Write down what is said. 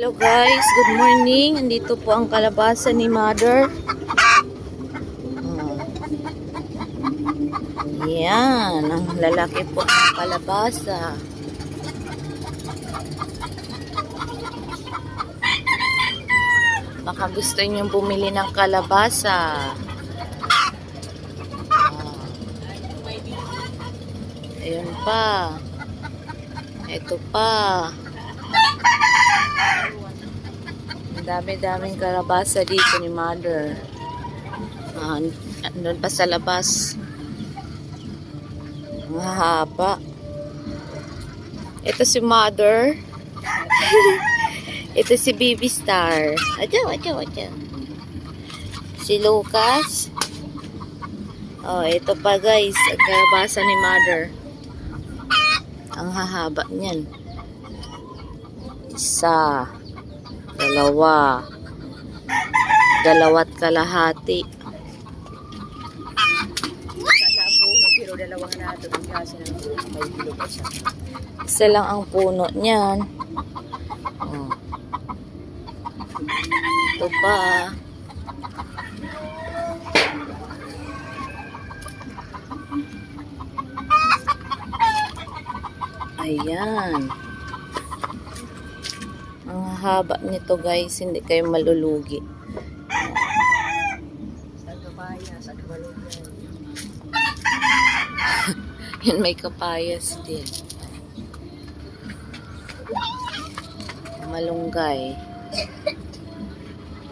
Hello guys, good morning. Andito po ang kalabasa ni Mother. Yan, ang lalaki po ng kalabasa. Baka gusto niyo bumili ng kalabasa. Ayun pa. Ito pa. Ang dami-daming kalabasa dito ni Mother. Andun pa sa labas. Ang haba. Ito si Mother. Ito si Baby Star. Adyo. Si Lucas. Oh, ito pa guys. Ang kalabasa ni Mother. Ang hahaba niyan. Isa. Dalawa't kalahati. Pero dalawang nato ang klase ng may bilog pa siya. Isa lang ang puno niyan. Oh. Ito pa. Ayan. Ang haba nito guys, hindi kayo malulugi. Sa kabaya, sa kabalugan. Yan, may kapayas din. Malunggay.